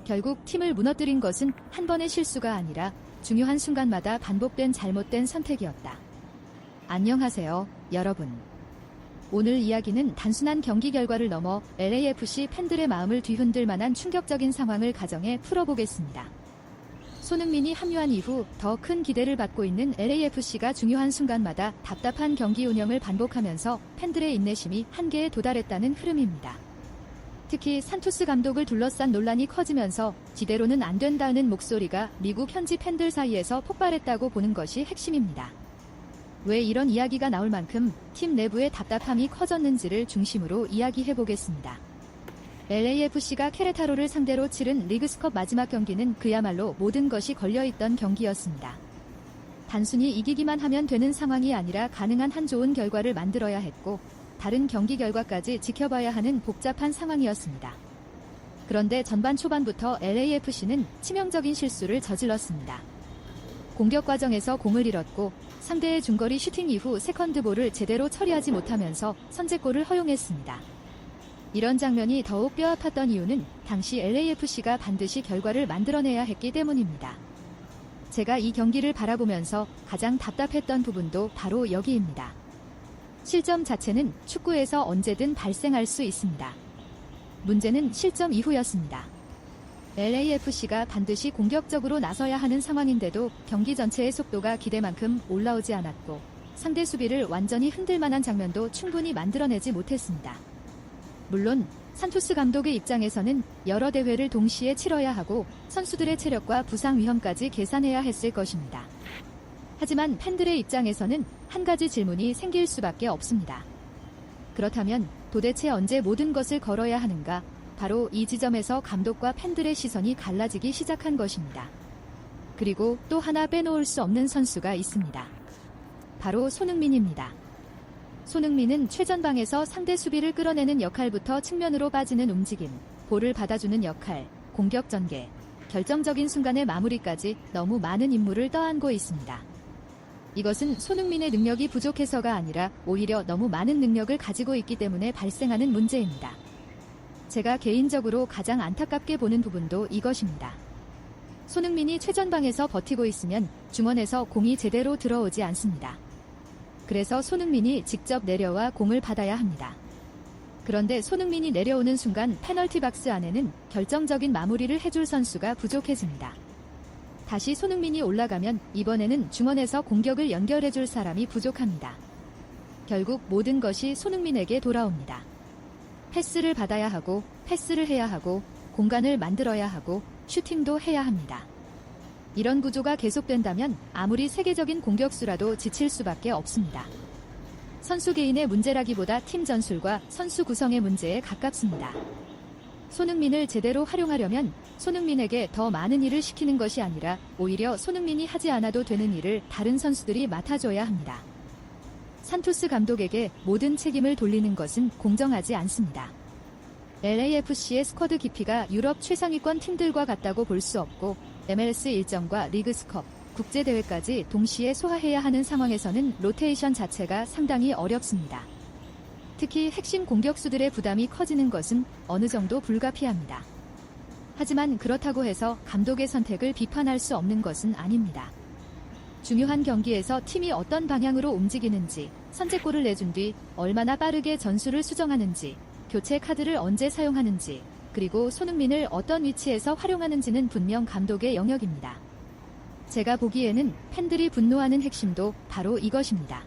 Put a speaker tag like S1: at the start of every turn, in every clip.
S1: 결국 팀을 무너뜨린 것은 한 번의 실수가 아니라 중요한 순간마다 반복된 잘못된 선택이었다. 안녕하세요, 여러분. 오늘 이야기는 단순한 경기 결과를 넘어 LAFC 팬들의 마음을 뒤흔들 만한 충격적인 상황을 가정해 풀어보겠습니다. 손흥민이 합류한 이후 더 큰 기대를 받고 있는 LAFC가 중요한 순간마다 답답한 경기 운영을 반복하면서 팬들의 인내심이 한계에 도달했다는 흐름입니다. 특히 산토스 감독을 둘러싼 논란이 커지면서 지대로는 안 된다는 목소리가 미국 현지 팬들 사이에서 폭발했다고 보는 것이 핵심입니다. 왜 이런 이야기가 나올 만큼 팀 내부의 답답함이 커졌는지를 중심으로 이야기해보겠습니다. LAFC가 케레타로를 상대로 치른 리그스컵 마지막 경기는 그야말로 모든 것이 걸려있던 경기였습니다. 단순히 이기기만 하면 되는 상황이 아니라 가능한 한 좋은 결과를 만들어야 했고 다른 경기 결과까지 지켜봐야 하는 복잡한 상황이었습니다. 그런데 전반 초반부터 LAFC는 치명적인 실수를 저질렀습니다. 공격 과정에서 공을 잃었고 상대의 중거리 슈팅 이후 세컨드볼을 제대로 처리하지 못하면서 선제골을 허용했습니다. 이런 장면이 더욱 뼈아팠던 이유는 당시 LAFC가 반드시 결과를 만들어내야 했기 때문입니다. 제가 이 경기를 바라보면서 가장 답답했던 부분도 바로 여기입니다. 실점 자체는 축구에서 언제든 발생할 수 있습니다. 문제는 실점 이후였습니다. LAFC가 반드시 공격적으로 나서야 하는 상황인데도 경기 전체의 속도가 기대만큼 올라오지 않았고 상대 수비를 완전히 흔들 만한 장면도 충분히 만들어내지 못했습니다. 물론 산토스 감독의 입장에서는 여러 대회를 동시에 치러야 하고 선수들의 체력과 부상 위험까지 계산해야 했을 것입니다. 하지만 팬들의 입장에서는 한 가지 질문이 생길 수밖에 없습니다. 그렇다면 도대체 언제 모든 것을 걸어야 하는가? 바로 이 지점에서 감독과 팬들의 시선이 갈라지기 시작한 것입니다. 그리고 또 하나 빼놓을 수 없는 선수가 있습니다. 바로 손흥민입니다. 손흥민은 최전방에서 상대 수비를 끌어내는 역할부터 측면으로 빠지는 움직임, 볼을 받아주는 역할, 공격 전개, 결정적인 순간의 마무리까지 너무 많은 임무를 떠안고 있습니다. 이것은 손흥민의 능력이 부족해서가 아니라 오히려 너무 많은 능력을 가지고 있기 때문에 발생하는 문제입니다. 제가 개인적으로 가장 안타깝게 보는 부분도 이것입니다. 손흥민이 최전방에서 버티고 있으면 중원에서 공이 제대로 들어오지 않습니다. 그래서 손흥민이 직접 내려와 공을 받아야 합니다. 그런데 손흥민이 내려오는 순간 페널티 박스 안에는 결정적인 마무리를 해줄 선수가 부족해집니다. 다시 손흥민이 올라가면 이번에는 중원에서 공격을 연결해줄 사람이 부족합니다. 결국 모든 것이 손흥민에게 돌아옵니다. 패스를 받아야 하고 패스를 해야 하고 공간을 만들어야 하고 슈팅도 해야 합니다. 이런 구조가 계속된다면 아무리 세계적인 공격수라도 지칠 수밖에 없습니다. 선수 개인의 문제라기보다 팀 전술과 선수 구성의 문제에 가깝습니다. 손흥민을 제대로 활용하려면 손흥민에게 더 많은 일을 시키는 것이 아니라 오히려 손흥민이 하지 않아도 되는 일을 다른 선수들이 맡아줘야 합니다. 산토스 감독에게 모든 책임을 돌리는 것은 공정하지 않습니다. LAFC의 스쿼드 깊이가 유럽 최상위권 팀들과 같다고 볼 수 없고 MLS 일정과 리그스컵, 국제대회까지 동시에 소화해야 하는 상황에서는 로테이션 자체가 상당히 어렵습니다. 특히 핵심 공격수들의 부담이 커지는 것은 어느 정도 불가피합니다. 하지만 그렇다고 해서 감독의 선택을 비판할 수 없는 것은 아닙니다. 중요한 경기에서 팀이 어떤 방향으로 움직이는지, 선제골을 내준 뒤 얼마나 빠르게 전술을 수정하는지, 교체 카드를 언제 사용하는지, 그리고 손흥민을 어떤 위치에서 활용하는지는 분명 감독의 영역입니다. 제가 보기에는 팬들이 분노하는 핵심도 바로 이것입니다.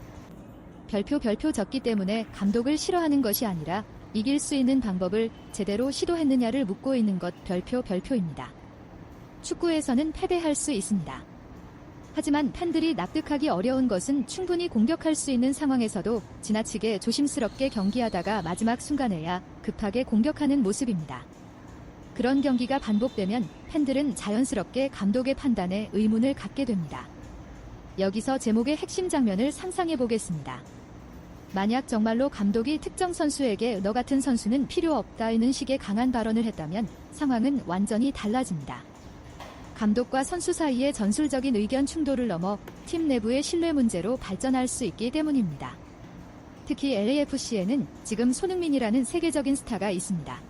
S1: 별표 졌기 때문에 감독을 싫어하는 것이 아니라 이길 수 있는 방법을 제대로 시도했느냐를 묻고 있는 것 별표입니다. 축구에서는 패배할 수 있습니다. 하지만 팬들이 납득하기 어려운 것은 충분히 공격할 수 있는 상황에서도 지나치게 조심스럽게 경기하다가 마지막 순간에야 급하게 공격하는 모습입니다. 그런 경기가 반복되면 팬들은 자연스럽게 감독의 판단에 의문을 갖게 됩니다. 여기서 제목의 핵심 장면을 상상해 보겠습니다. 만약 정말로 감독이 특정 선수에게 너 같은 선수는 필요 없다는 식의 강한 발언을 했다면 상황은 완전히 달라집니다. 감독과 선수 사이의 전술적인 의견 충돌을 넘어 팀 내부의 신뢰 문제로 발전할 수 있기 때문입니다. 특히 LAFC에는 지금 손흥민이라는 세계적인 스타가 있습니다.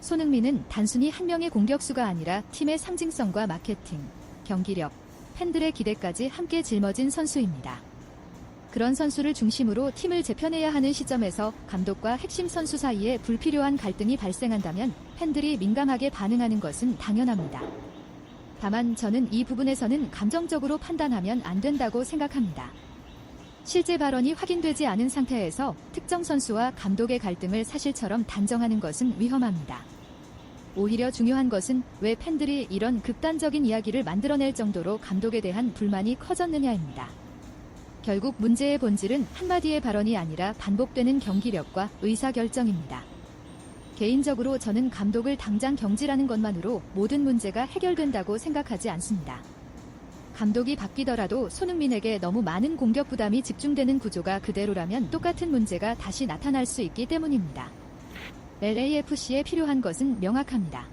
S1: 손흥민은 단순히 한 명의 공격수가 아니라 팀의 상징성과 마케팅, 경기력, 팬들의 기대까지 함께 짊어진 선수입니다. 그런 선수를 중심으로 팀을 재편해야 하는 시점에서 감독과 핵심 선수 사이에 불필요한 갈등이 발생한다면 팬들이 민감하게 반응하는 것은 당연합니다. 다만 저는 이 부분에서는 감정적으로 판단하면 안 된다고 생각합니다. 실제 발언이 확인되지 않은 상태에서 특정 선수와 감독의 갈등을 사실처럼 단정하는 것은 위험합니다. 오히려 중요한 것은 왜 팬들이 이런 극단적인 이야기를 만들어낼 정도로 감독에 대한 불만이 커졌느냐입니다. 결국 문제의 본질은 한마디의 발언이 아니라 반복되는 경기력과 의사결정입니다. 개인적으로 저는 감독을 당장 경질하는 것만으로 모든 문제가 해결된다고 생각하지 않습니다. 감독이 바뀌더라도 손흥민에게 너무 많은 공격 부담이 집중되는 구조가 그대로라면 똑같은 문제가 다시 나타날 수 있기 때문입니다. LAFC에 필요한 것은 명확합니다.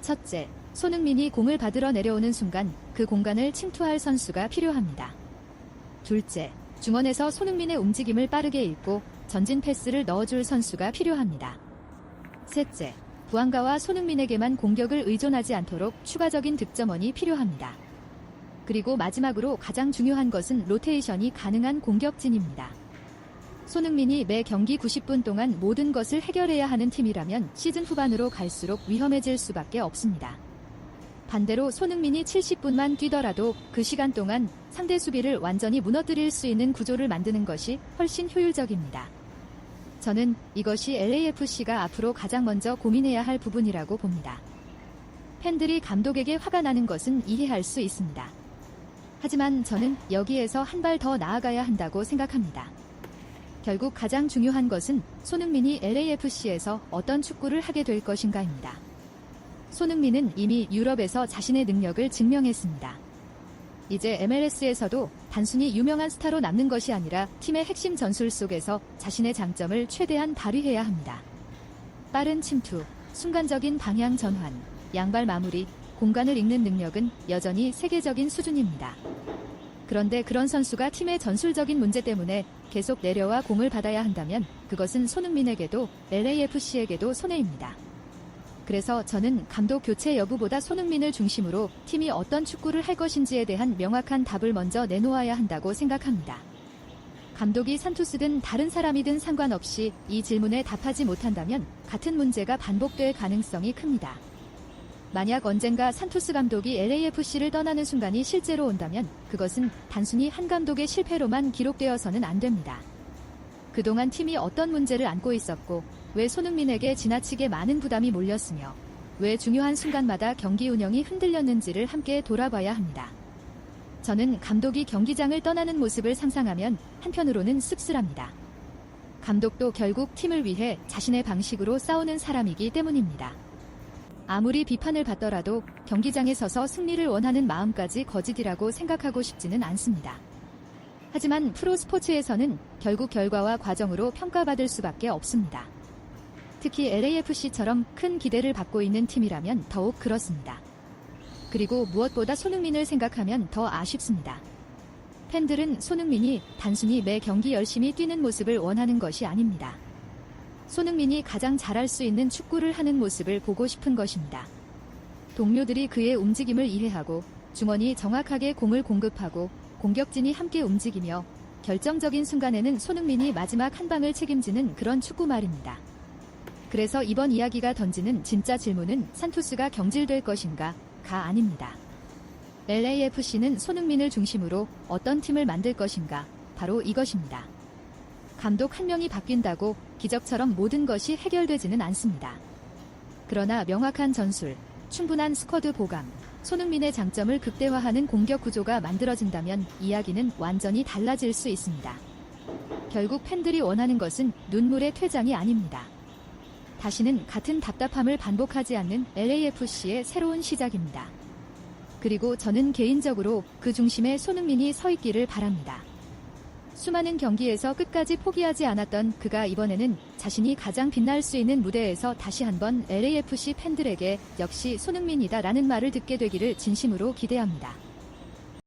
S1: 첫째, 손흥민이 공을 받으러 내려오는 순간 그 공간을 침투할 선수가 필요합니다. 둘째, 중원에서 손흥민의 움직임을 빠르게 읽고 전진 패스를 넣어줄 선수가 필요합니다. 셋째, 부안가와 손흥민에게만 공격을 의존하지 않도록 추가적인 득점원이 필요합니다. 그리고 마지막으로 가장 중요한 것은 로테이션이 가능한 공격진입니다. 손흥민이 매 경기 90분 동안 모든 것을 해결해야 하는 팀이라면 시즌 후반으로 갈수록 위험해질 수밖에 없습니다. 반대로 손흥민이 70분만 뛰더라도 그 시간 동안 상대 수비를 완전히 무너뜨릴 수 있는 구조를 만드는 것이 훨씬 효율적입니다. 저는 이것이 LAFC가 앞으로 가장 먼저 고민해야 할 부분이라고 봅니다. 팬들이 감독에게 화가 나는 것은 이해할 수 있습니다. 하지만 저는 여기에서 한 발 더 나아가야 한다고 생각합니다. 결국 가장 중요한 것은 손흥민이 LAFC에서 어떤 축구를 하게 될 것인가입니다. 손흥민은 이미 유럽에서 자신의 능력을 증명했습니다. 이제 MLS에서도 단순히 유명한 스타로 남는 것이 아니라 팀의 핵심 전술 속에서 자신의 장점을 최대한 발휘해야 합니다. 빠른 침투, 순간적인 방향 전환, 양발 마무리, 공간을 읽는 능력은 여전히 세계적인 수준입니다. 그런데 그런 선수가 팀의 전술적인 문제 때문에 계속 내려와 공을 받아야 한다면 그것은 손흥민에게도 LAFC에게도 손해입니다. 그래서 저는 감독 교체 여부보다 손흥민을 중심으로 팀이 어떤 축구를 할 것인지에 대한 명확한 답을 먼저 내놓아야 한다고 생각합니다. 감독이 산투스든 다른 사람이든 상관없이 이 질문에 답하지 못한다면 같은 문제가 반복될 가능성이 큽니다. 만약 언젠가 산투스 감독이 LAFC를 떠나는 순간이 실제로 온다면 그것은 단순히 한 감독의 실패로만 기록되어서는 안 됩니다. 그동안 팀이 어떤 문제를 안고 있었고 왜 손흥민에게 지나치게 많은 부담이 몰렸으며 왜 중요한 순간마다 경기 운영이 흔들렸는지를 함께 돌아봐야 합니다. 저는 감독이 경기장을 떠나는 모습을 상상하면 한편으로는 씁쓸합니다. 감독도 결국 팀을 위해 자신의 방식으로 싸우는 사람이기 때문입니다. 아무리 비판을 받더라도 경기장에 서서 승리를 원하는 마음까지 거짓이라고 생각하고 싶지는 않습니다. 하지만 프로스포츠에서는 결국 결과와 과정으로 평가받을 수밖에 없습니다. 특히 LAFC처럼 큰 기대를 받고 있는 팀이라면 더욱 그렇습니다. 그리고 무엇보다 손흥민을 생각하면 더 아쉽습니다. 팬들은 손흥민이 단순히 매 경기 열심히 뛰는 모습을 원하는 것이 아닙니다. 손흥민이 가장 잘할 수 있는 축구를 하는 모습을 보고 싶은 것입니다. 동료들이 그의 움직임을 이해하고 중원이 정확하게 공을 공급하고 공격진이 함께 움직이며 결정적인 순간에는 손흥민이 마지막 한 방을 책임지는 그런 축구 말입니다. 그래서 이번 이야기가 던지는 진짜 질문은 산투스가 경질될 것인가가 아닙니다. LAFC는 손흥민을 중심으로 어떤 팀을 만들 것인가, 바로 이것입니다. 감독 한 명이 바뀐다고 기적처럼 모든 것이 해결되지는 않습니다. 그러나 명확한 전술, 충분한 스쿼드 보강, 손흥민의 장점을 극대화하는 공격 구조가 만들어진다면 이야기는 완전히 달라질 수 있습니다. 결국 팬들이 원하는 것은 눈물의 퇴장이 아닙니다. 다시는 같은 답답함을 반복하지 않는 LAFC의 새로운 시작입니다. 그리고 저는 개인적으로 그 중심에 손흥민이 서 있기를 바랍니다. 수많은 경기에서 끝까지 포기하지 않았던 그가 이번에는 자신이 가장 빛날 수 있는 무대에서 다시 한번 LAFC 팬들에게 역시 손흥민이다라는 말을 듣게 되기를 진심으로 기대합니다.